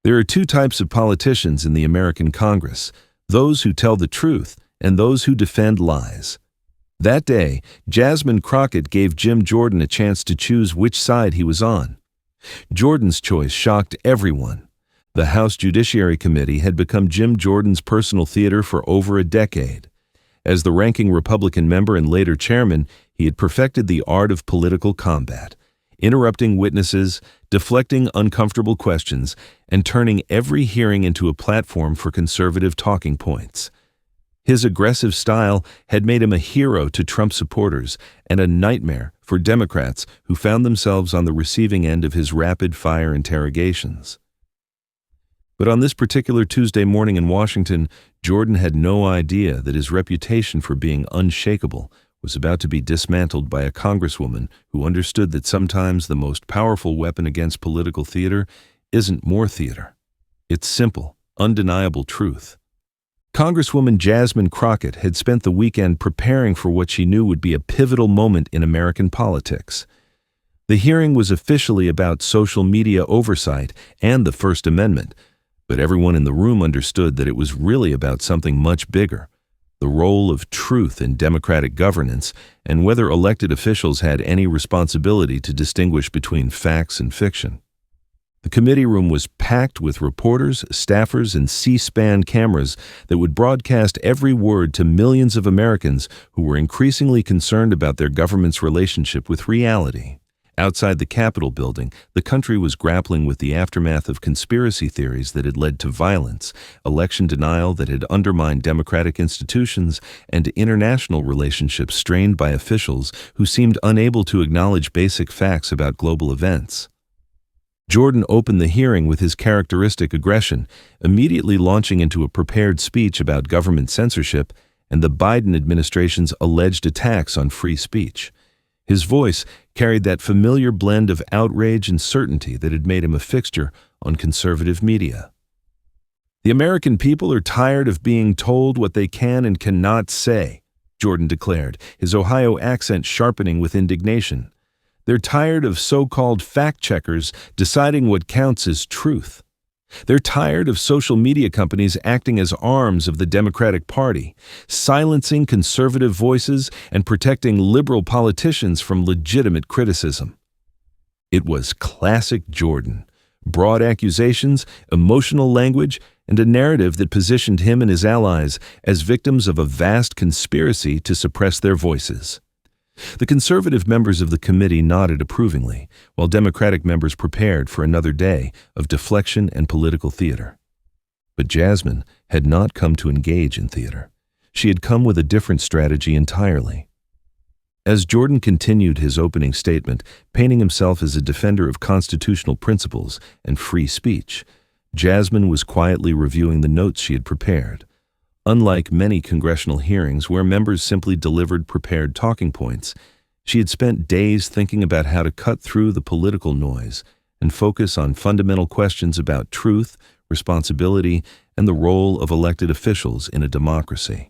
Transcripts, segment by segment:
There are two types of politicians in the American Congress: those who tell the truth and those who defend lies. That day, Jasmine Crockett gave Jim Jordan a chance to choose which side he was on. Jordan's choice shocked everyone. The House Judiciary Committee had become Jim Jordan's personal theater for over a decade. As the ranking Republican member and later chairman, he had perfected the art of political combat, interrupting witnesses, deflecting uncomfortable questions, and turning every hearing into a platform for conservative talking points. His aggressive style had made him a hero to Trump supporters and a nightmare for Democrats who found themselves on the receiving end of his rapid-fire interrogations. But on this particular Tuesday morning in Washington, Jordan had no idea that his reputation for being unshakable was about to be dismantled by a congresswoman who understood that sometimes the most powerful weapon against political theater isn't more theater. It's simple, undeniable truth. Congresswoman Jasmine Crockett had spent the weekend preparing for what she knew would be a pivotal moment in American politics. The hearing was officially about social media oversight and the First Amendment, but everyone in the room understood that it was really about something much bigger: the role of truth in democratic governance and whether elected officials had any responsibility to distinguish between facts and fiction. The committee room was packed with reporters, staffers, and C-SPAN cameras that would broadcast every word to millions of Americans who were increasingly concerned about their government's relationship with reality. Outside the Capitol building, the country was grappling with the aftermath of conspiracy theories that had led to violence, election denial that had undermined democratic institutions, and international relationships strained by officials who seemed unable to acknowledge basic facts about global events. Jordan opened the hearing with his characteristic aggression, immediately launching into a prepared speech about government censorship and the Biden administration's alleged attacks on free speech. His voice carried that familiar blend of outrage and certainty that had made him a fixture on conservative media. "The American people are tired of being told what they can and cannot say," Jordan declared, his Ohio accent sharpening with indignation. "They're tired of so-called fact-checkers deciding what counts as truth. They're tired of social media companies acting as arms of the Democratic Party, silencing conservative voices and protecting liberal politicians from legitimate criticism." It was classic Jordan: broad accusations, emotional language, and a narrative that positioned him and his allies as victims of a vast conspiracy to suppress their voices. The conservative members of the committee nodded approvingly, while Democratic members prepared for another day of deflection and political theater. But Jasmine had not come to engage in theater. She had come with a different strategy entirely. As Jordan continued his opening statement, painting himself as a defender of constitutional principles and free speech, Jasmine was quietly reviewing the notes she had prepared. Unlike many congressional hearings where members simply delivered prepared talking points, she had spent days thinking about how to cut through the political noise and focus on fundamental questions about truth, responsibility, and the role of elected officials in a democracy.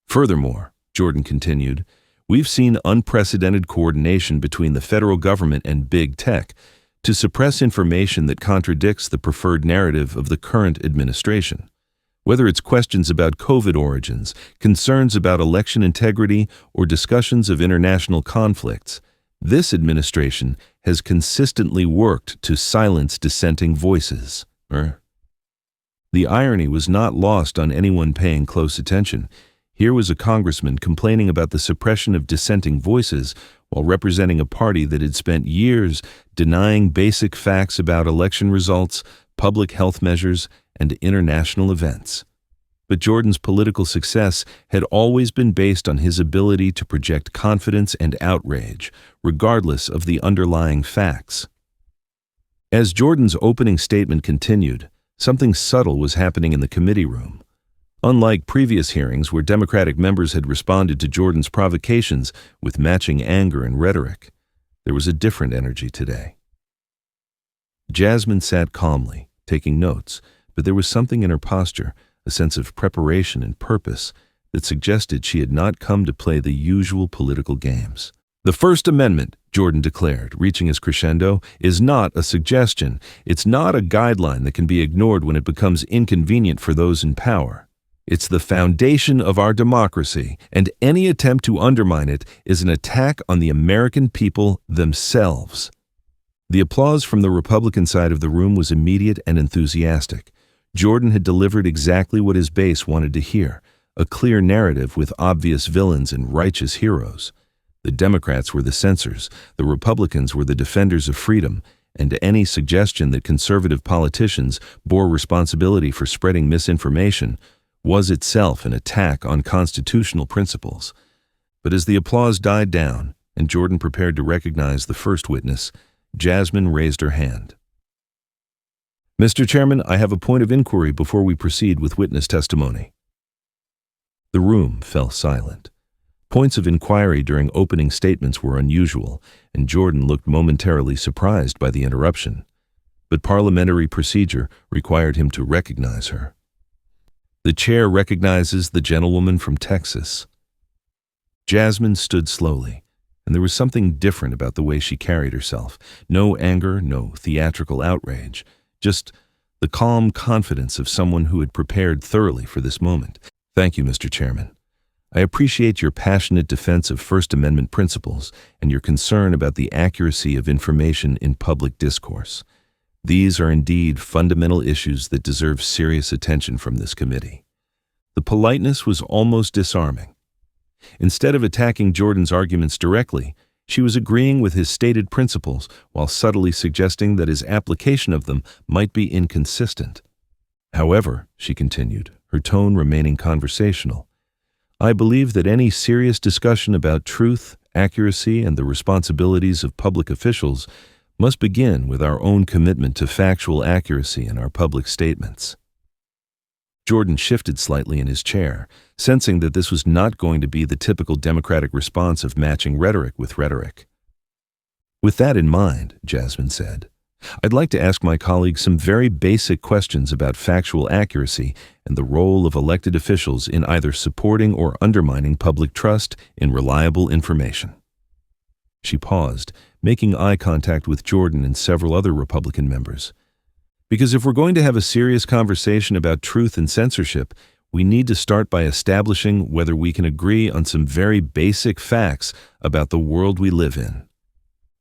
Furthermore, Jordan continued, we've seen unprecedented coordination between the federal government and big tech to suppress information that contradicts the preferred narrative of the current administration. Whether it's questions about COVID origins, concerns about election integrity, or discussions of international conflicts, this administration has consistently worked to silence dissenting voices. The irony was not lost on anyone paying close attention. Here was a congressman complaining about the suppression of dissenting voices while representing a party that had spent years denying basic facts about election results, public health measures, and international events. But Jordan's political success had always been based on his ability to project confidence and outrage, regardless of the underlying facts. As Jordan's opening statement continued, something subtle was happening in the committee room. Unlike previous hearings where Democratic members had responded to Jordan's provocations with matching anger and rhetoric, there was a different energy today. Jasmine sat calmly, taking notes, but there was something in her posture, a sense of preparation and purpose, that suggested she had not come to play the usual political games. The First Amendment, Jordan declared, reaching his crescendo, is not a suggestion. It's not a guideline that can be ignored when it becomes inconvenient for those in power. It's the foundation of our democracy, and any attempt to undermine it is an attack on the American people themselves. The applause from the Republican side of the room was immediate and enthusiastic. Jordan had delivered exactly what his base wanted to hear, a clear narrative with obvious villains and righteous heroes. The Democrats were the censors, the Republicans were the defenders of freedom, and any suggestion that conservative politicians bore responsibility for spreading misinformation was itself an attack on constitutional principles. But as the applause died down and Jordan prepared to recognize the first witness, Jasmine raised her hand. "Mr. Chairman, I have a point of inquiry before we proceed with witness testimony." The room fell silent. Points of inquiry during opening statements were unusual, and Jordan looked momentarily surprised by the interruption. But parliamentary procedure required him to recognize her. "The chair recognizes the gentlewoman from Texas." Jasmine stood slowly, and there was something different about the way she carried herself. No anger, no theatrical outrage, just the calm confidence of someone who had prepared thoroughly for this moment. "Thank you, Mr. Chairman. I appreciate your passionate defense of First Amendment principles and your concern about the accuracy of information in public discourse. These are indeed fundamental issues that deserve serious attention from this committee." The politeness was almost disarming. Instead of attacking Jordan's arguments directly, she was agreeing with his stated principles while subtly suggesting that his application of them might be inconsistent. "However," she continued, her tone remaining conversational, "I believe that any serious discussion about truth, accuracy, and the responsibilities of public officials must begin with our own commitment to factual accuracy in our public statements." Jordan shifted slightly in his chair, sensing that this was not going to be the typical Democratic response of matching rhetoric with rhetoric. "With that in mind," Jasmine said, "I'd like to ask my colleagues some very basic questions about factual accuracy and the role of elected officials in either supporting or undermining public trust in reliable information." She paused, making eye contact with Jordan and several other Republican members. "Because if we're going to have a serious conversation about truth and censorship, we need to start by establishing whether we can agree on some very basic facts about the world we live in."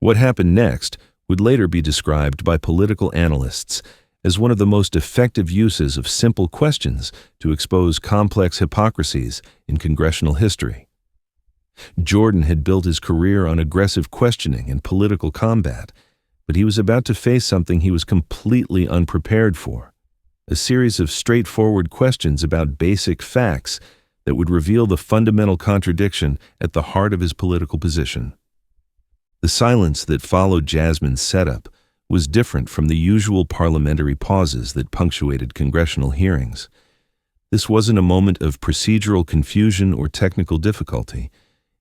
What happened next would later be described by political analysts as one of the most effective uses of simple questions to expose complex hypocrisies in congressional history. Jordan had built his career on aggressive questioning and political combat, but he was about to face something he was completely unprepared for, a series of straightforward questions about basic facts that would reveal the fundamental contradiction at the heart of his political position. The silence that followed Jasmine's setup was different from the usual parliamentary pauses that punctuated congressional hearings. This wasn't a moment of procedural confusion or technical difficulty.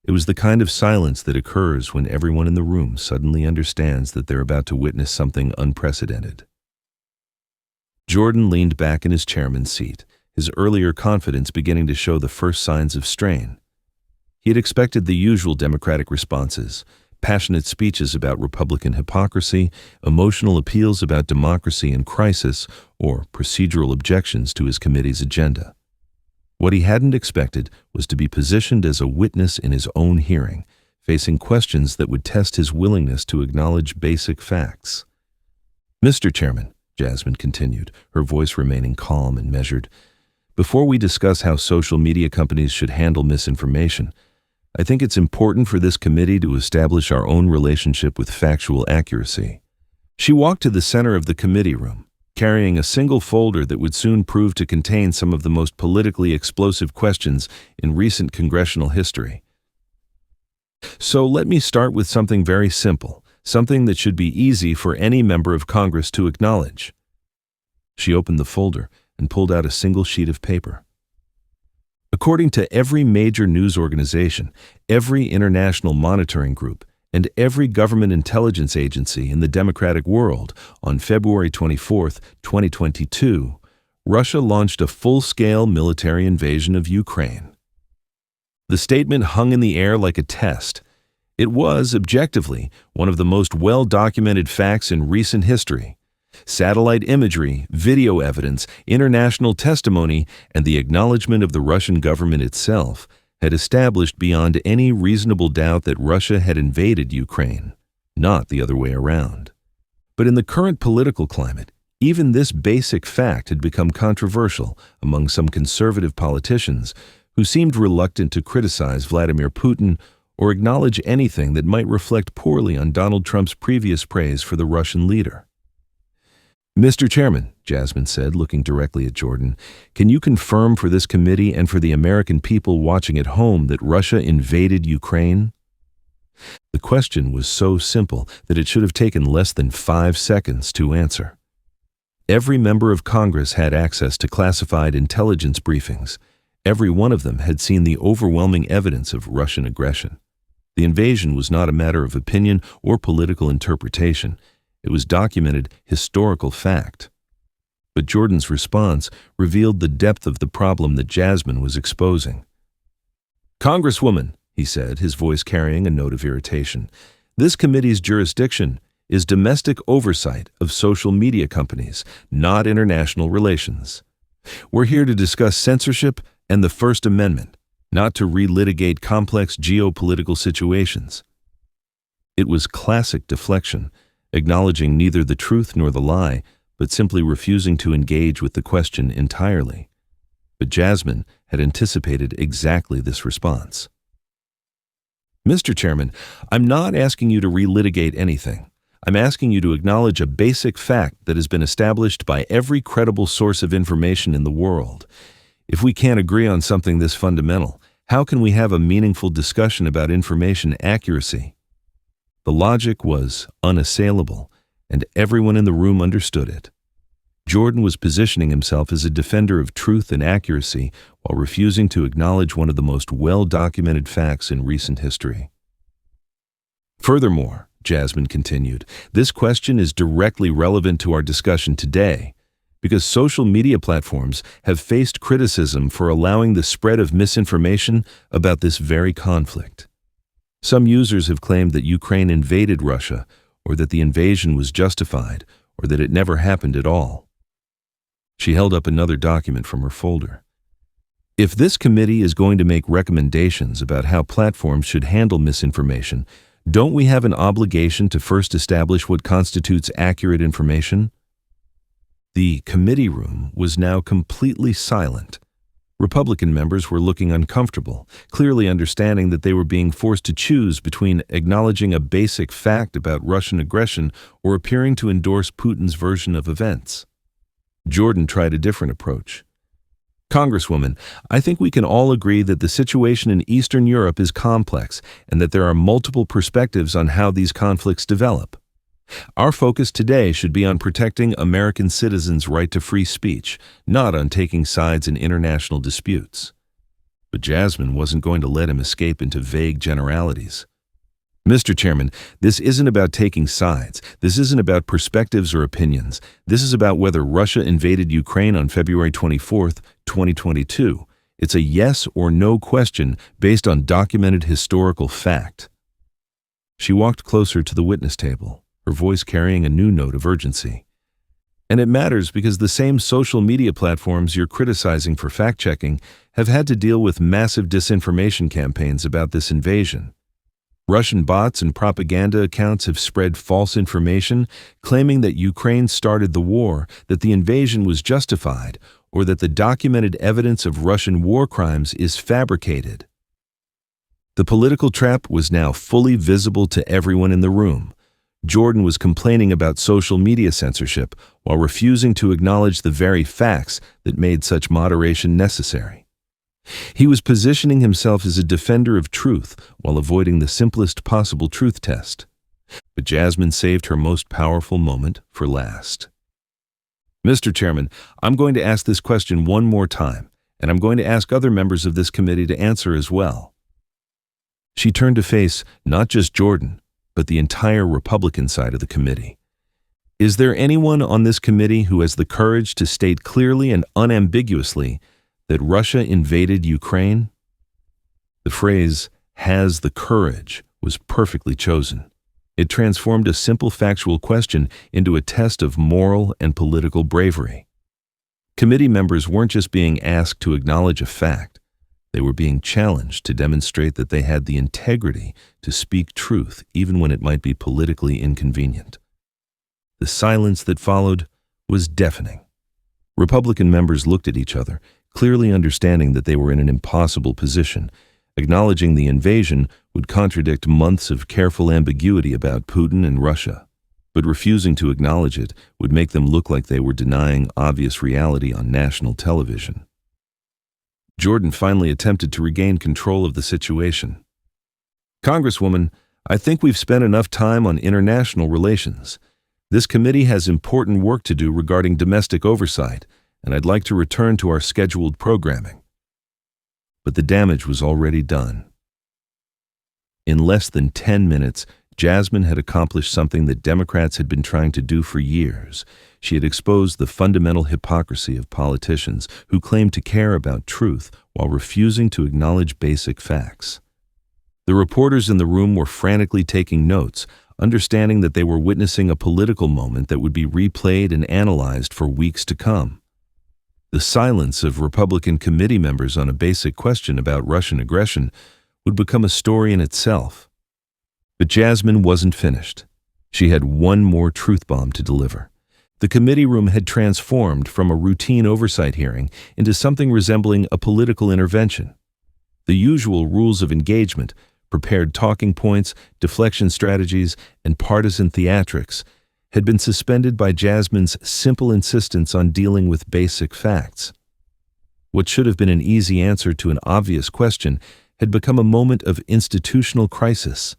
It was the kind of silence that occurs when everyone in the room suddenly understands that they're about to witness something unprecedented. Jordan leaned back in his chairman's seat, his earlier confidence beginning to show the first signs of strain. He had expected the usual Democratic responses: passionate speeches about Republican hypocrisy, emotional appeals about democracy in crisis, or procedural objections to his committee's agenda. What he hadn't expected was to be positioned as a witness in his own hearing, facing questions that would test his willingness to acknowledge basic facts. "Mr. Chairman," Jasmine continued, her voice remaining calm and measured, "before we discuss how social media companies should handle misinformation, I think it's important for this committee to establish our own relationship with factual accuracy." She walked to the center of the committee room, carrying a single folder that would soon prove to contain some of the most politically explosive questions in recent congressional history. "So let me start with something very simple, something that should be easy for any member of Congress to acknowledge." She opened the folder and pulled out a single sheet of paper. According to every major news organization, every international monitoring group, and every government intelligence agency in the democratic world, on February 24, 2022, Russia launched a full-scale military invasion of Ukraine. The statement hung in the air like a test. It was, objectively, one of the most well-documented facts in recent history. Satellite imagery, video evidence, international testimony, and the acknowledgment of the Russian government itself had established beyond any reasonable doubt that Russia had invaded Ukraine, not the other way around. But in the current political climate, even this basic fact had become controversial among some conservative politicians who seemed reluctant to criticize Vladimir Putin or acknowledge anything that might reflect poorly on Donald Trump's previous praise for the Russian leader. Mr. Chairman, Jasmine said, looking directly at Jordan, can you confirm for this committee and for the American people watching at home that Russia invaded Ukraine? The question was so simple that it should have taken less than 5 seconds to answer. Every member of Congress had access to classified intelligence briefings. Every one of them had seen the overwhelming evidence of Russian aggression. The invasion was not a matter of opinion or political interpretation. It was documented historical fact. But Jordan's response revealed the depth of the problem that Jasmine was exposing. "Congresswoman," he said, his voice carrying a note of irritation, "this committee's jurisdiction is domestic oversight of social media companies, not international relations. We're here to discuss censorship and the First Amendment, not to relitigate complex geopolitical situations." It was classic deflection, acknowledging neither the truth nor the lie, but simply refusing to engage with the question entirely. But Jasmine had anticipated exactly this response. "Mr. Chairman, I'm not asking you to relitigate anything. I'm asking you to acknowledge a basic fact that has been established by every credible source of information in the world. If we can't agree on something this fundamental, how can we have a meaningful discussion about information accuracy?" The logic was unassailable, and everyone in the room understood it. Jordan was positioning himself as a defender of truth and accuracy while refusing to acknowledge one of the most well-documented facts in recent history. "Furthermore," Jasmine continued, "this question is directly relevant to our discussion today, because social media platforms have faced criticism for allowing the spread of misinformation about this very conflict. Some users have claimed that Ukraine invaded Russia, or that the invasion was justified, or that it never happened at all." She held up another document from her folder. "If this committee is going to make recommendations about how platforms should handle misinformation, don't we have an obligation to first establish what constitutes accurate information?" The committee room was now completely silent. Republican members were looking uncomfortable, clearly understanding that they were being forced to choose between acknowledging a basic fact about Russian aggression or appearing to endorse Putin's version of events. Jordan tried a different approach. "Congresswoman, I think we can all agree that the situation in Eastern Europe is complex and that there are multiple perspectives on how these conflicts develop. Our focus today should be on protecting American citizens' right to free speech, not on taking sides in international disputes." But Jasmine wasn't going to let him escape into vague generalities. "Mr. Chairman, this isn't about taking sides. This isn't about perspectives or opinions. This is about whether Russia invaded Ukraine on February 24th, 2022. It's a yes or no question based on documented historical fact." She walked closer to the witness table, her voice carrying a new note of urgency. "And it matters because the same social media platforms you're criticizing for fact-checking have had to deal with massive disinformation campaigns about this invasion. Russian bots and propaganda accounts have spread false information, claiming that Ukraine started the war, that the invasion was justified, or that the documented evidence of Russian war crimes is fabricated." The political trap was now fully visible to everyone in the room. Jordan was complaining about social media censorship while refusing to acknowledge the very facts that made such moderation necessary. He was positioning himself as a defender of truth while avoiding the simplest possible truth test. But Jasmine saved her most powerful moment for last. "Mr. Chairman, I'm going to ask this question one more time, and I'm going to ask other members of this committee to answer as well." She turned to face not just Jordan, but the entire Republican side of the committee. "Is there anyone on this committee who has the courage to state clearly and unambiguously that Russia invaded Ukraine?" The phrase "has the courage" was perfectly chosen. It transformed a simple factual question into a test of moral and political bravery. Committee members weren't just being asked to acknowledge a fact. They were being challenged to demonstrate that they had the integrity to speak truth even when it might be politically inconvenient. The silence that followed was deafening. Republican members looked at each other, clearly understanding that they were in an impossible position. Acknowledging the invasion would contradict months of careful ambiguity about Putin and Russia, but refusing to acknowledge it would make them look like they were denying obvious reality on national television. Jordan finally attempted to regain control of the situation. "Congresswoman, I think we've spent enough time on international relations. This committee has important work to do regarding domestic oversight, and I'd like to return to our scheduled programming." But the damage was already done. In less than 10 minutes, Jasmine had accomplished something that Democrats had been trying to do for years. She had exposed the fundamental hypocrisy of politicians who claimed to care about truth while refusing to acknowledge basic facts. The reporters in the room were frantically taking notes, understanding that they were witnessing a political moment that would be replayed and analyzed for weeks to come. The silence of Republican committee members on a basic question about Russian aggression would become a story in itself. But Jasmine wasn't finished. She had one more truth bomb to deliver. The committee room had transformed from a routine oversight hearing into something resembling a political intervention. The usual rules of engagement, prepared talking points, deflection strategies, and partisan theatrics, had been suspended by Jasmine's simple insistence on dealing with basic facts. What should have been an easy answer to an obvious question had become a moment of institutional crisis.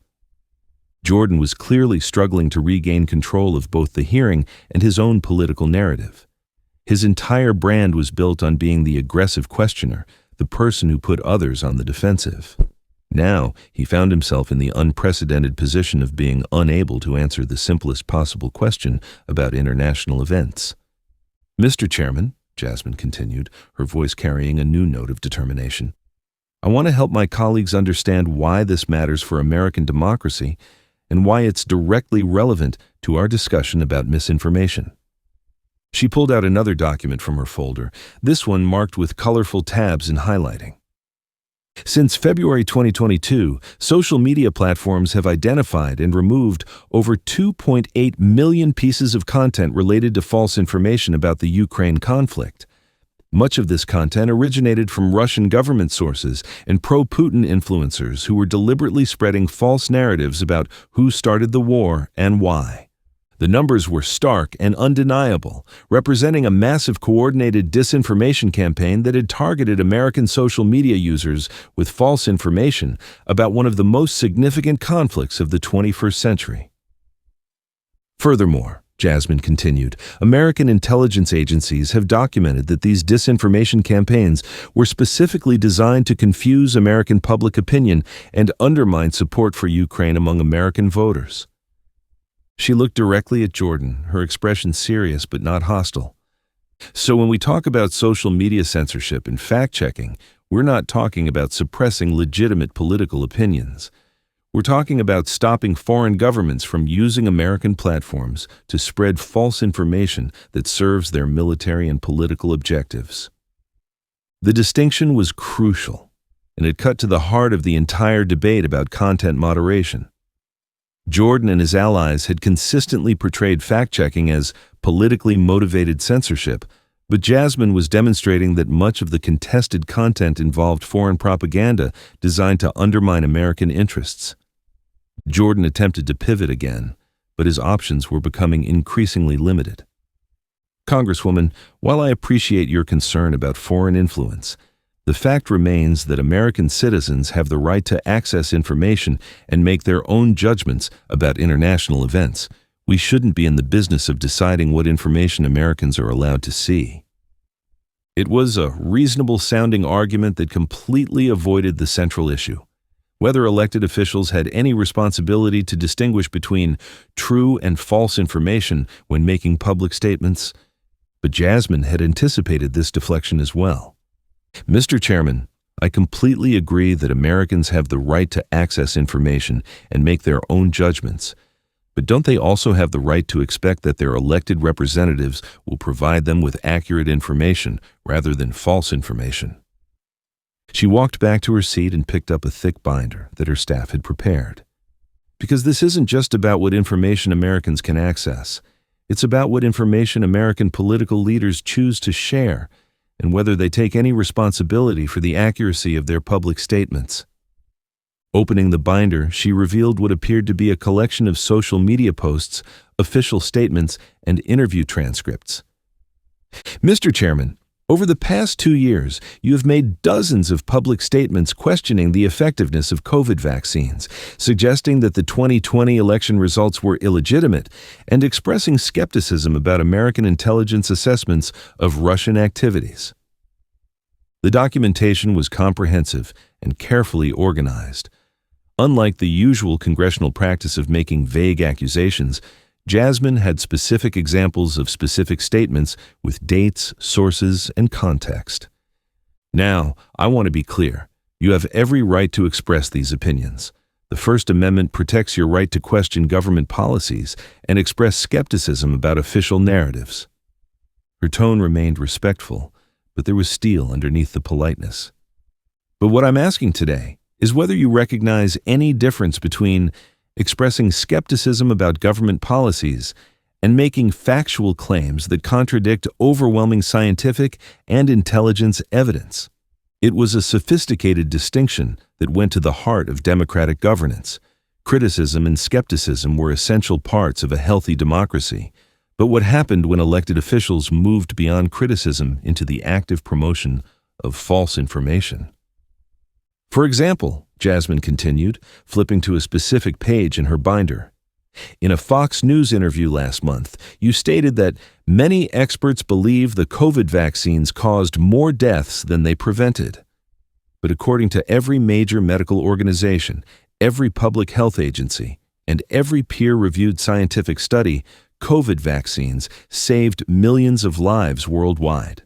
Jordan was clearly struggling to regain control of both the hearing and his own political narrative. His entire brand was built on being the aggressive questioner, the person who put others on the defensive. Now, he found himself in the unprecedented position of being unable to answer the simplest possible question about international events. "Mr. Chairman," Jasmine continued, her voice carrying a new note of determination, "I want to help my colleagues understand why this matters for American democracy and why it's directly relevant to our discussion about misinformation." She pulled out another document from her folder, this one marked with colorful tabs and highlighting. Since February 2022, social media platforms have identified and removed over 2.8 million pieces of content related to false information about the Ukraine conflict. Much of this content originated from Russian government sources and pro-Putin influencers who were deliberately spreading false narratives about who started the war and why. The numbers were stark and undeniable, representing a massive coordinated disinformation campaign that had targeted American social media users with false information about one of the most significant conflicts of the 21st century. Furthermore, Jasmine continued, American intelligence agencies have documented that these disinformation campaigns were specifically designed to confuse American public opinion and undermine support for Ukraine among American voters. She looked directly at Jordan, her expression serious but not hostile. "So when we talk about social media censorship and fact-checking, we're not talking about suppressing legitimate political opinions. We're talking about stopping foreign governments from using American platforms to spread false information that serves their military and political objectives." The distinction was crucial, and it cut to the heart of the entire debate about content moderation. Jordan and his allies had consistently portrayed fact-checking as politically motivated censorship, but Jasmine was demonstrating that much of the contested content involved foreign propaganda designed to undermine American interests. Jordan attempted to pivot again, but his options were becoming increasingly limited. "Congresswoman, while I appreciate your concern about foreign influence, the fact remains that American citizens have the right to access information and make their own judgments about international events. We shouldn't be in the business of deciding what information Americans are allowed to see." It was a reasonable-sounding argument that completely avoided the central issue, whether elected officials had any responsibility to distinguish between true and false information when making public statements. But Jasmine had anticipated this deflection as well. "Mr. Chairman, I completely agree that Americans have the right to access information and make their own judgments. But don't they also have the right to expect that their elected representatives will provide them with accurate information rather than false information? She walked back to her seat and picked up a thick binder that her staff had prepared. Because this isn't just about what information Americans can access. It's about what information American political leaders choose to share and whether they take any responsibility for the accuracy of their public statements. Opening the binder, she revealed what appeared to be a collection of social media posts, official statements, and interview transcripts. Mr. Chairman, over the past 2 years, you have made dozens of public statements questioning the effectiveness of COVID vaccines, suggesting that the 2020 election results were illegitimate, and expressing skepticism about American intelligence assessments of Russian activities. The documentation was comprehensive and carefully organized. Unlike the usual congressional practice of making vague accusations, Jasmine had specific examples of specific statements with dates, sources, and context. Now, I want to be clear. You have every right to express these opinions. The First Amendment protects your right to question government policies and express skepticism about official narratives. Her tone remained respectful, but there was steel underneath the politeness. But what I'm asking today is whether you recognize any difference between expressing skepticism about government policies and making factual claims that contradict overwhelming scientific and intelligence evidence. It was a sophisticated distinction that went to the heart of democratic governance. Criticism and skepticism were essential parts of a healthy democracy. But what happened when elected officials moved beyond criticism into the active promotion of false information? For example, Jasmine continued, flipping to a specific page in her binder. In a Fox News interview last month, you stated that many experts believe the COVID vaccines caused more deaths than they prevented. But according to every major medical organization, every public health agency, and every peer-reviewed scientific study, COVID vaccines saved millions of lives worldwide.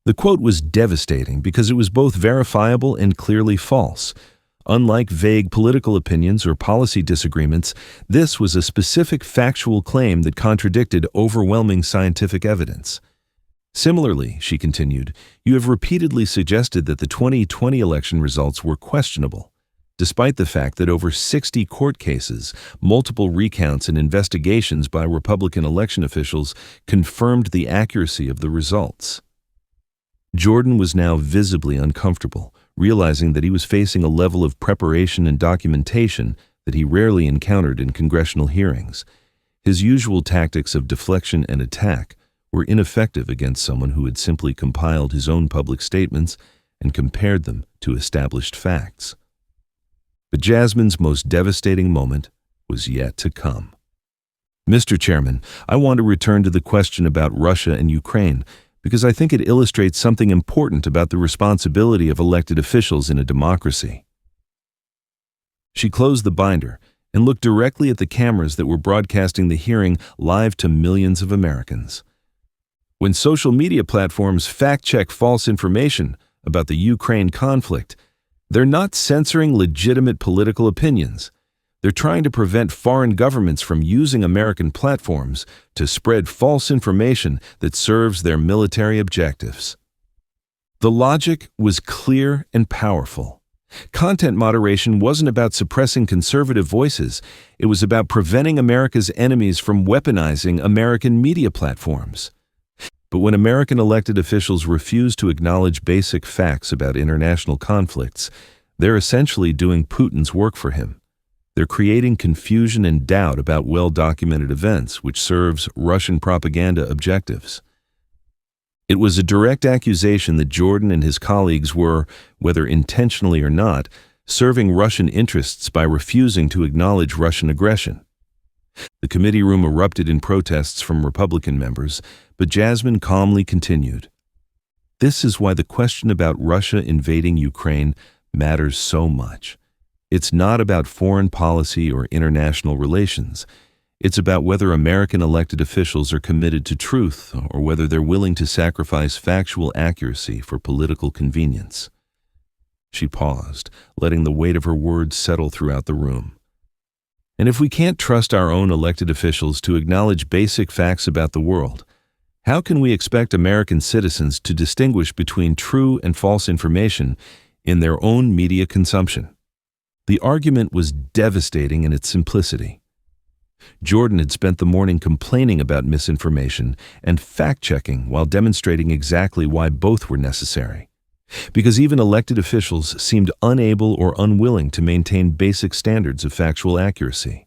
The quote was devastating because it was both verifiable and clearly false. Unlike vague political opinions or policy disagreements, this was a specific factual claim that contradicted overwhelming scientific evidence. Similarly, she continued, you have repeatedly suggested that the 2020 election results were questionable, despite the fact that over 60 court cases, multiple recounts and investigations by Republican election officials confirmed the accuracy of the results. Jordan was now visibly uncomfortable, realizing that he was facing a level of preparation and documentation that he rarely encountered in congressional hearings. His usual tactics of deflection and attack were ineffective against someone who had simply compiled his own public statements and compared them to established facts. But Jasmine's most devastating moment was yet to come. Mr. Chairman, I want to return to the question about Russia and Ukraine, because I think it illustrates something important about the responsibility of elected officials in a democracy. She closed the binder and looked directly at the cameras that were broadcasting the hearing live to millions of Americans. When social media platforms fact-check false information about the Ukraine conflict, they're not censoring legitimate political opinions. They're trying to prevent foreign governments from using American platforms to spread false information that serves their military objectives. The logic was clear and powerful. Content moderation wasn't about suppressing conservative voices. It was about preventing America's enemies from weaponizing American media platforms. But when American elected officials refuse to acknowledge basic facts about international conflicts, they're essentially doing Putin's work for him. They're creating confusion and doubt about well-documented events, which serves Russian propaganda objectives. It was a direct accusation that Jordan and his colleagues were, whether intentionally or not, serving Russian interests by refusing to acknowledge Russian aggression. The committee room erupted in protests from Republican members, but Jasmine calmly continued. This is why the question about Russia invading Ukraine matters so much. It's not about foreign policy or international relations. It's about whether American elected officials are committed to truth or whether they're willing to sacrifice factual accuracy for political convenience. She paused, letting the weight of her words settle throughout the room. And if we can't trust our own elected officials to acknowledge basic facts about the world, how can we expect American citizens to distinguish between true and false information in their own media consumption? The argument was devastating in its simplicity. Jordan had spent the morning complaining about misinformation and fact-checking while demonstrating exactly why both were necessary. Because even elected officials seemed unable or unwilling to maintain basic standards of factual accuracy.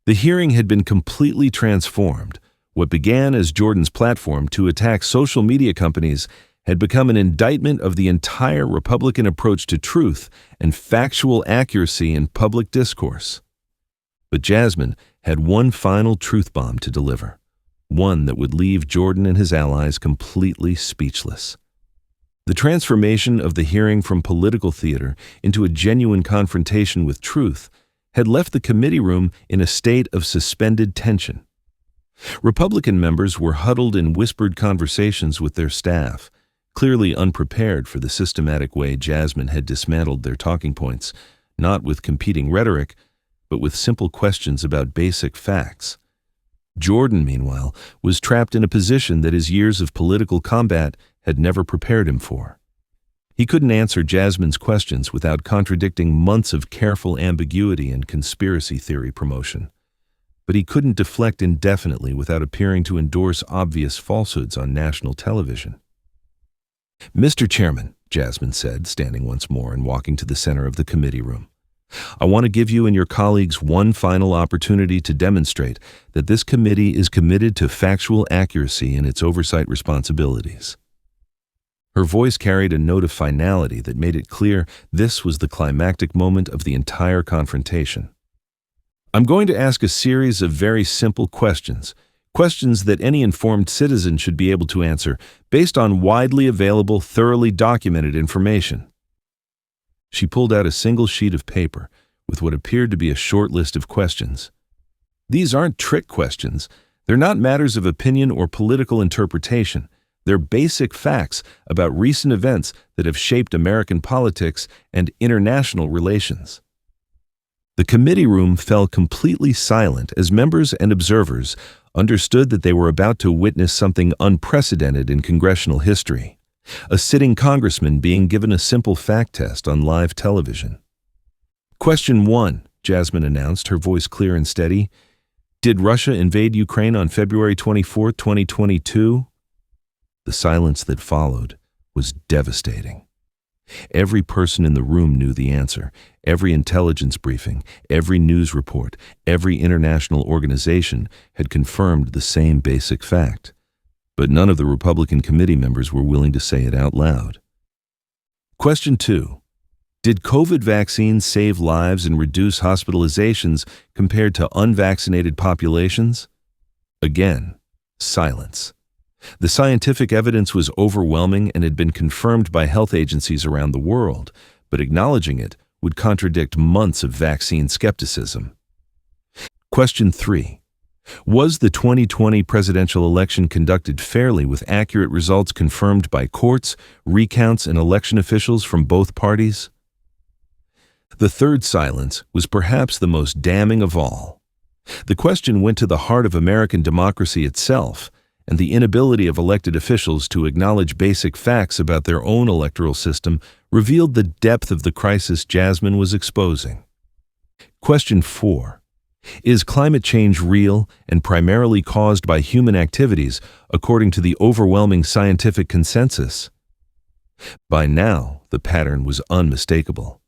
The hearing had been completely transformed. What began as Jordan's platform to attack social media companies had become an indictment of the entire Republican approach to truth and factual accuracy in public discourse. But Jasmine had one final truth bomb to deliver, one that would leave Jordan and his allies completely speechless. The transformation of the hearing from political theater into a genuine confrontation with truth had left the committee room in a state of suspended tension. Republican members were huddled in whispered conversations with their staff, clearly unprepared for the systematic way Jasmine had dismantled their talking points, not with competing rhetoric, but with simple questions about basic facts. Jordan, meanwhile, was trapped in a position that his years of political combat had never prepared him for. He couldn't answer Jasmine's questions without contradicting months of careful ambiguity and conspiracy theory promotion. But he couldn't deflect indefinitely without appearing to endorse obvious falsehoods on national television. "Mr. Chairman," Jasmine said, standing once more and walking to the center of the committee room, "I want to give you and your colleagues one final opportunity to demonstrate that this committee is committed to factual accuracy in its oversight responsibilities." Her voice carried a note of finality that made it clear this was the climactic moment of the entire confrontation. "I'm going to ask a series of very simple questions, questions that any informed citizen should be able to answer based on widely available, thoroughly documented information." She pulled out a single sheet of paper with what appeared to be a short list of questions. "These aren't trick questions. They're not matters of opinion or political interpretation. They're basic facts about recent events that have shaped American politics and international relations." The committee room fell completely silent as members and observers understood that they were about to witness something unprecedented in congressional history, a sitting congressman being given a simple fact test on live television. "Question 1, Jasmine announced, her voice clear and steady. "Did Russia invade Ukraine on February 24, 2022? The silence that followed was devastating. Every person in the room knew the answer. Every intelligence briefing, every news report, every international organization had confirmed the same basic fact. But none of the Republican committee members were willing to say it out loud. Question 2. Did COVID vaccines save lives and reduce hospitalizations compared to unvaccinated populations? Again, silence. The scientific evidence was overwhelming and had been confirmed by health agencies around the world, but acknowledging it would contradict months of vaccine skepticism. Question 3. Was the 2020 presidential election conducted fairly with accurate results confirmed by courts, recounts, and election officials from both parties? The third silence was perhaps the most damning of all. The question went to the heart of American democracy itself, and the inability of elected officials to acknowledge basic facts about their own electoral system revealed the depth of the crisis Jasmine was exposing. Question 4. Is climate change real and primarily caused by human activities, according to the overwhelming scientific consensus? By now, the pattern was unmistakable.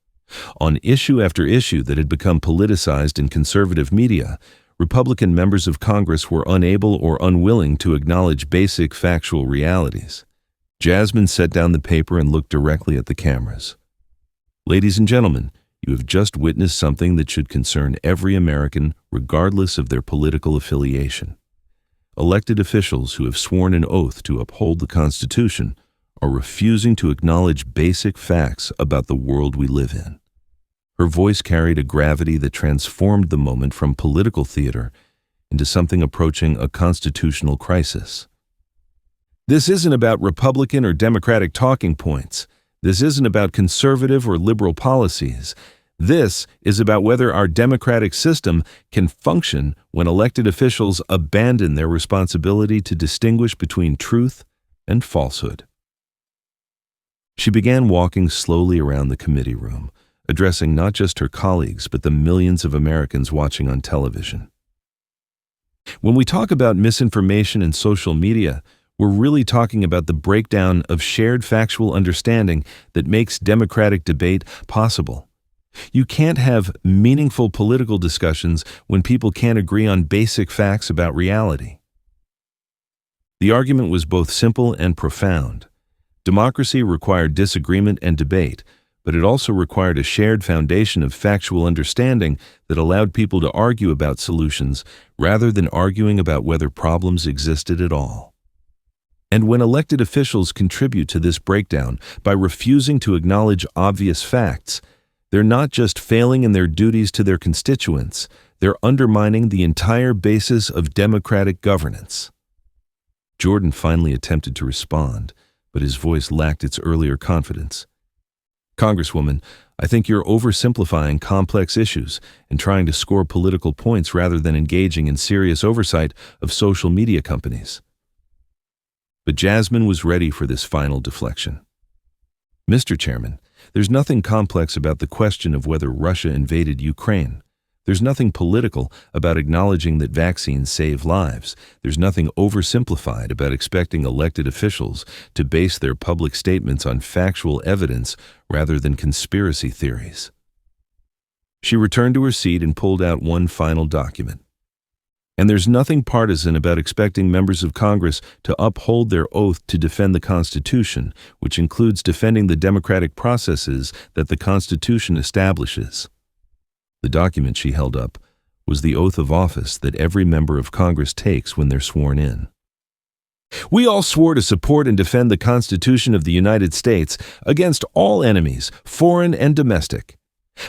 On issue after issue that had become politicized in conservative media, Republican members of Congress were unable or unwilling to acknowledge basic factual realities. Jasmine set down the paper and looked directly at the cameras. Ladies and gentlemen, you have just witnessed something that should concern every American, regardless of their political affiliation. Elected officials who have sworn an oath to uphold the Constitution are refusing to acknowledge basic facts about the world we live in. Her voice carried a gravity that transformed the moment from political theater into something approaching a constitutional crisis. This isn't about Republican or Democratic talking points. This isn't about conservative or liberal policies. This is about whether our democratic system can function when elected officials abandon their responsibility to distinguish between truth and falsehood. She began walking slowly around the committee room, addressing not just her colleagues but the millions of Americans watching on television. When we talk about misinformation and social media, we're really talking about the breakdown of shared factual understanding that makes democratic debate possible. You can't have meaningful political discussions when people can't agree on basic facts about reality. The argument was both simple and profound. Democracy required disagreement and debate, but it also required a shared foundation of factual understanding that allowed people to argue about solutions rather than arguing about whether problems existed at all. And when elected officials contribute to this breakdown by refusing to acknowledge obvious facts, they're not just failing in their duties to their constituents, they're undermining the entire basis of democratic governance. Jordan finally attempted to respond, but his voice lacked its earlier confidence. Congresswoman, I think you're oversimplifying complex issues and trying to score political points rather than engaging in serious oversight of social media companies. But Jasmine was ready for this final deflection. Mr. Chairman, there's nothing complex about the question of whether Russia invaded Ukraine. There's nothing political about acknowledging that vaccines save lives. There's nothing oversimplified about expecting elected officials to base their public statements on factual evidence rather than conspiracy theories. She returned to her seat and pulled out one final document. And there's nothing partisan about expecting members of Congress to uphold their oath to defend the Constitution, which includes defending the democratic processes that the Constitution establishes. The document she held up was the oath of office that every member of Congress takes when they're sworn in. We all swore to support and defend the Constitution of the United States against all enemies, foreign and domestic.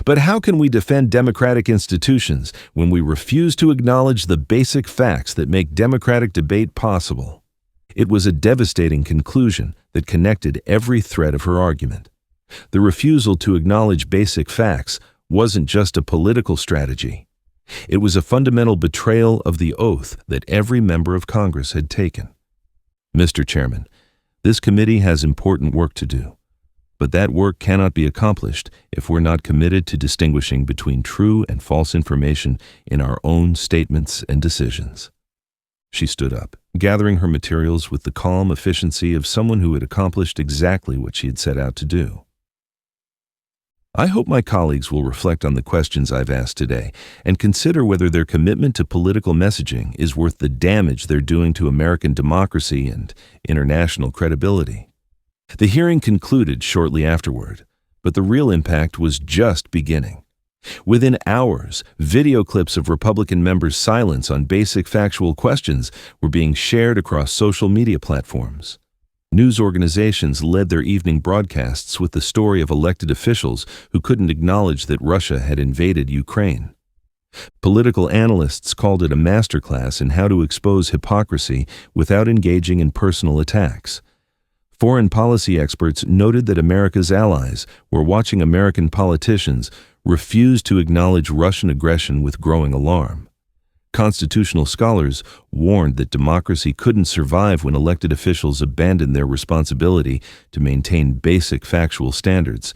But how can we defend democratic institutions when we refuse to acknowledge the basic facts that make democratic debate possible? It was a devastating conclusion that connected every thread of her argument. The refusal to acknowledge basic facts wasn't just a political strategy. It was a fundamental betrayal of the oath that every member of Congress had taken. Mr. Chairman, this committee has important work to do. But that work cannot be accomplished if we're not committed to distinguishing between true and false information in our own statements and decisions. She stood up, gathering her materials with the calm efficiency of someone who had accomplished exactly what she had set out to do. I hope my colleagues will reflect on the questions I've asked today and consider whether their commitment to political messaging is worth the damage they're doing to American democracy and international credibility. The hearing concluded shortly afterward, but the real impact was just beginning. Within hours, video clips of Republican members' silence on basic factual questions were being shared across social media platforms. News organizations led their evening broadcasts with the story of elected officials who couldn't acknowledge that Russia had invaded Ukraine. Political analysts called it a masterclass in how to expose hypocrisy without engaging in personal attacks. Foreign policy experts noted that America's allies were watching American politicians refuse to acknowledge Russian aggression with growing alarm. Constitutional scholars warned that democracy couldn't survive when elected officials abandoned their responsibility to maintain basic factual standards.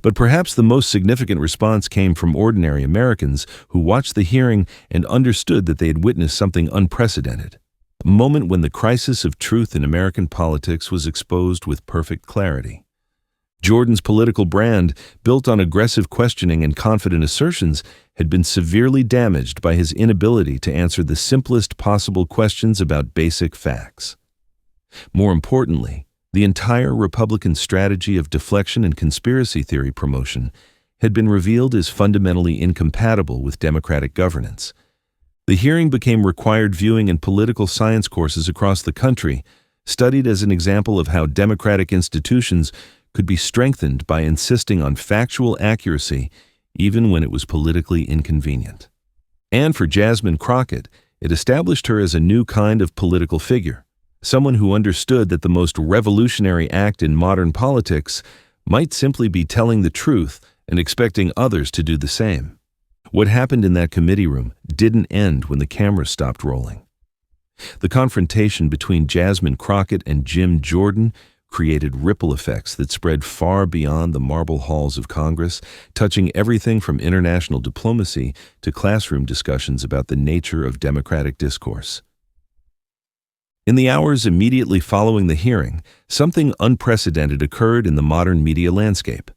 But perhaps the most significant response came from ordinary Americans who watched the hearing and understood that they had witnessed something unprecedented. A moment when the crisis of truth in American politics was exposed with perfect clarity. Jordan's political brand, built on aggressive questioning and confident assertions, had been severely damaged by his inability to answer the simplest possible questions about basic facts. More importantly, the entire Republican strategy of deflection and conspiracy theory promotion had been revealed as fundamentally incompatible with democratic governance. The hearing became required viewing in political science courses across the country, studied as an example of how democratic institutions could be strengthened by insisting on factual accuracy even when it was politically inconvenient. And for Jasmine Crockett, it established her as a new kind of political figure, someone who understood that the most revolutionary act in modern politics might simply be telling the truth and expecting others to do the same. What happened in that committee room didn't end when the cameras stopped rolling. The confrontation between Jasmine Crockett and Jim Jordan created ripple effects that spread far beyond the marble halls of Congress, touching everything from international diplomacy to classroom discussions about the nature of democratic discourse. In the hours immediately following the hearing, something unprecedented occurred in the modern media landscape.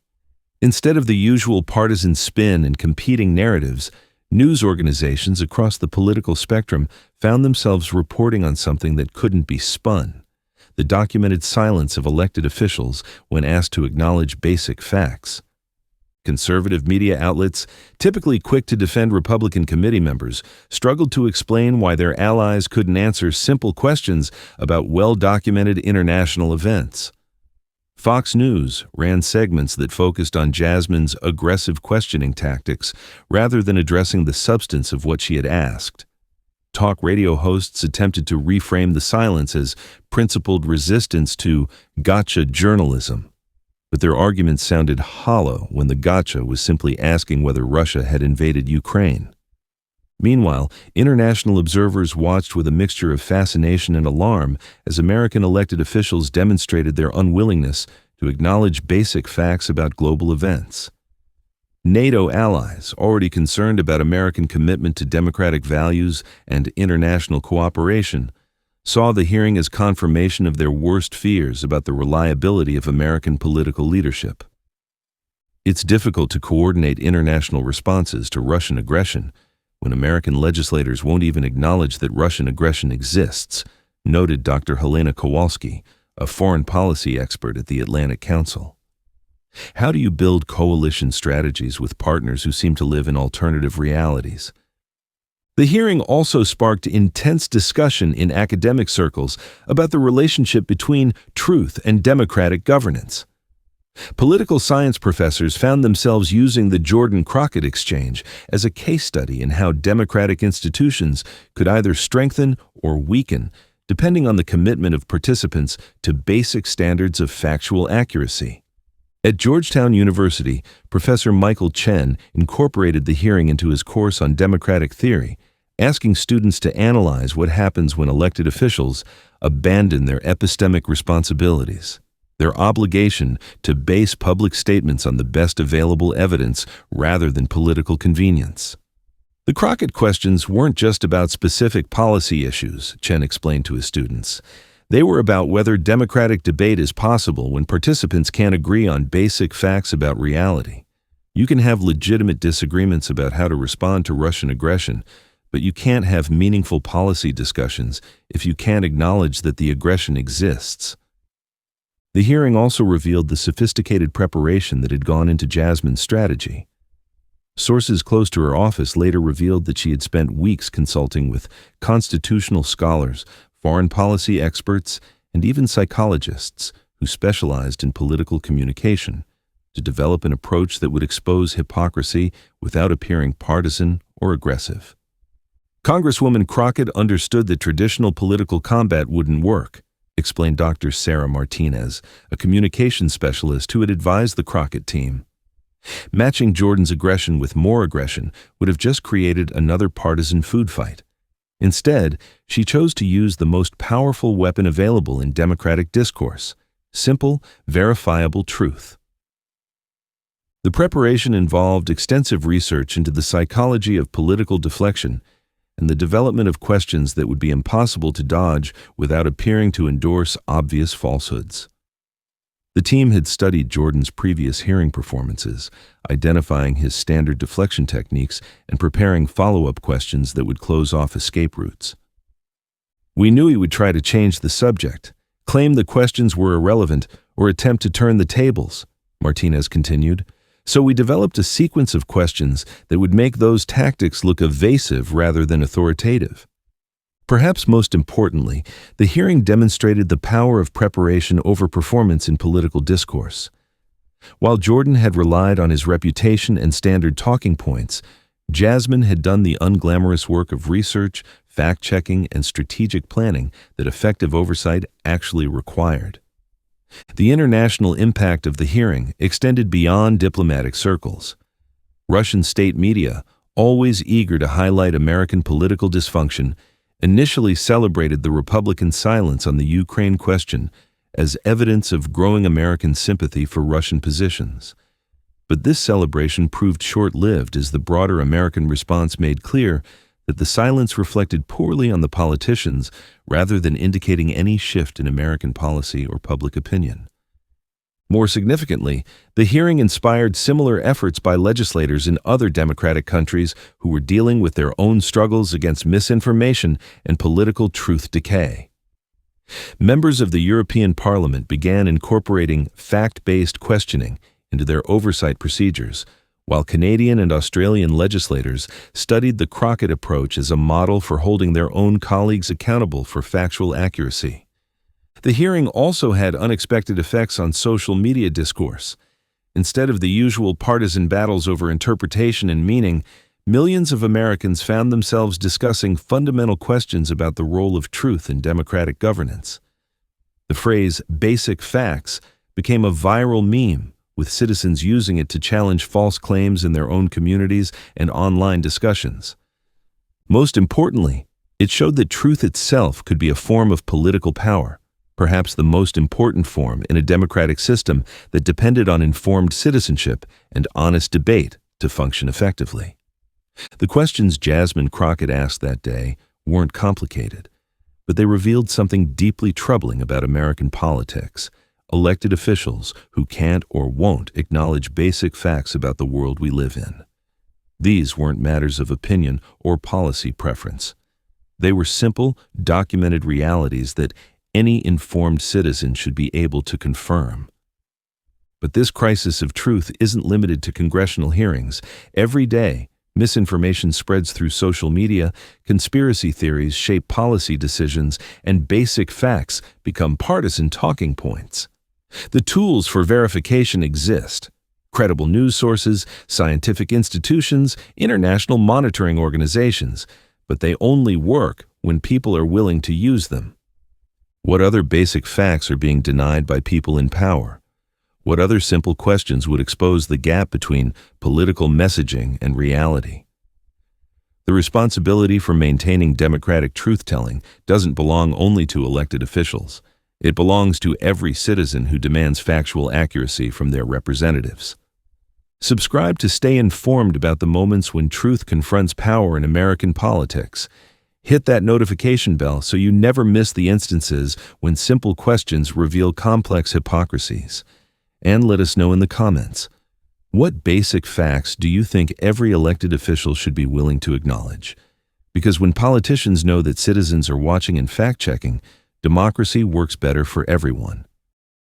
Instead of the usual partisan spin and competing narratives, news organizations across the political spectrum found themselves reporting on something that couldn't be spun: the documented silence of elected officials when asked to acknowledge basic facts. Conservative media outlets, typically quick to defend Republican committee members, struggled to explain why their allies couldn't answer simple questions about well-documented international events. Fox News ran segments that focused on Jasmine's aggressive questioning tactics rather than addressing the substance of what she had asked. Talk radio hosts attempted to reframe the silence as principled resistance to gotcha journalism, but their arguments sounded hollow when the gotcha was simply asking whether Russia had invaded Ukraine. Meanwhile, international observers watched with a mixture of fascination and alarm as American elected officials demonstrated their unwillingness to acknowledge basic facts about global events. NATO allies, already concerned about American commitment to democratic values and international cooperation, saw the hearing as confirmation of their worst fears about the reliability of American political leadership. It's difficult to coordinate international responses to Russian aggression when American legislators won't even acknowledge that Russian aggression exists, noted Dr. Helena Kowalski, a foreign policy expert at the Atlantic Council. How do you build coalition strategies with partners who seem to live in alternative realities? The hearing also sparked intense discussion in academic circles about the relationship between truth and democratic governance. Political science professors found themselves using the Jordan-Crockett exchange as a case study in how democratic institutions could either strengthen or weaken, depending on the commitment of participants to basic standards of factual accuracy. At Georgetown University, Professor Michael Chen incorporated the hearing into his course on democratic theory, asking students to analyze what happens when elected officials abandon their epistemic responsibilities, their obligation to base public statements on the best available evidence rather than political convenience. The Crockett questions weren't just about specific policy issues, Chen explained to his students. They were about whether democratic debate is possible when participants can't agree on basic facts about reality. You can have legitimate disagreements about how to respond to Russian aggression, but you can't have meaningful policy discussions if you can't acknowledge that the aggression exists. The hearing also revealed the sophisticated preparation that had gone into Jasmine's strategy. Sources close to her office later revealed that she had spent weeks consulting with constitutional scholars, foreign policy experts, and even psychologists who specialized in political communication to develop an approach that would expose hypocrisy without appearing partisan or aggressive. Congresswoman Crockett understood that traditional political combat wouldn't work, explained Dr. Sarah Martinez, a communications specialist who had advised the Crockett team. Matching Jordan's aggression with more aggression would have just created another partisan food fight. Instead, she chose to use the most powerful weapon available in democratic discourse: simple, verifiable truth. The preparation involved extensive research into the psychology of political deflection and the development of questions that would be impossible to dodge without appearing to endorse obvious falsehoods. The team had studied Jordan's previous hearing performances, identifying his standard deflection techniques and preparing follow-up questions that would close off escape routes. We knew he would try to change the subject, claim the questions were irrelevant, or attempt to turn the tables, Martinez continued. So we developed a sequence of questions that would make those tactics look evasive rather than authoritative. Perhaps most importantly, the hearing demonstrated the power of preparation over performance in political discourse. While Jordan had relied on his reputation and standard talking points, Jasmine had done the unglamorous work of research, fact-checking, and strategic planning that effective oversight actually required. The international impact of the hearing extended beyond diplomatic circles. Russian state media, always eager to highlight American political dysfunction, initially celebrated the Republican silence on the Ukraine question as evidence of growing American sympathy for Russian positions. But this celebration proved short-lived as the broader American response made clear that the silence reflected poorly on the politicians rather than indicating any shift in American policy or public opinion. More significantly, the hearing inspired similar efforts by legislators in other democratic countries who were dealing with their own struggles against misinformation and political truth decay. Members of the European Parliament began incorporating fact-based questioning into their oversight procedures, while Canadian and Australian legislators studied the Crockett approach as a model for holding their own colleagues accountable for factual accuracy. The hearing also had unexpected effects on social media discourse. Instead of the usual partisan battles over interpretation and meaning, millions of Americans found themselves discussing fundamental questions about the role of truth in democratic governance. The phrase "basic facts" became a viral meme, with citizens using it to challenge false claims in their own communities and online discussions. Most importantly, it showed that truth itself could be a form of political power, perhaps the most important form in a democratic system that depended on informed citizenship and honest debate to function effectively. The questions Jasmine Crockett asked that day weren't complicated, but they revealed something deeply troubling about American politics: elected officials who can't or won't acknowledge basic facts about the world we live in. These weren't matters of opinion or policy preference. They were simple, documented realities that any informed citizen should be able to confirm. But this crisis of truth isn't limited to congressional hearings. Every day, misinformation spreads through social media, conspiracy theories shape policy decisions, and basic facts become partisan talking points. The tools for verification exist: credible news sources, scientific institutions, international monitoring organizations, but they only work when people are willing to use them. What other basic facts are being denied by people in power? What other simple questions would expose the gap between political messaging and reality? The responsibility for maintaining democratic truth-telling doesn't belong only to elected officials. It belongs to every citizen who demands factual accuracy from their representatives. Subscribe to stay informed about the moments when truth confronts power in American politics. Hit that notification bell so you never miss the instances when simple questions reveal complex hypocrisies. And let us know in the comments, what basic facts do you think every elected official should be willing to acknowledge? Because when politicians know that citizens are watching and fact-checking, democracy works better for everyone.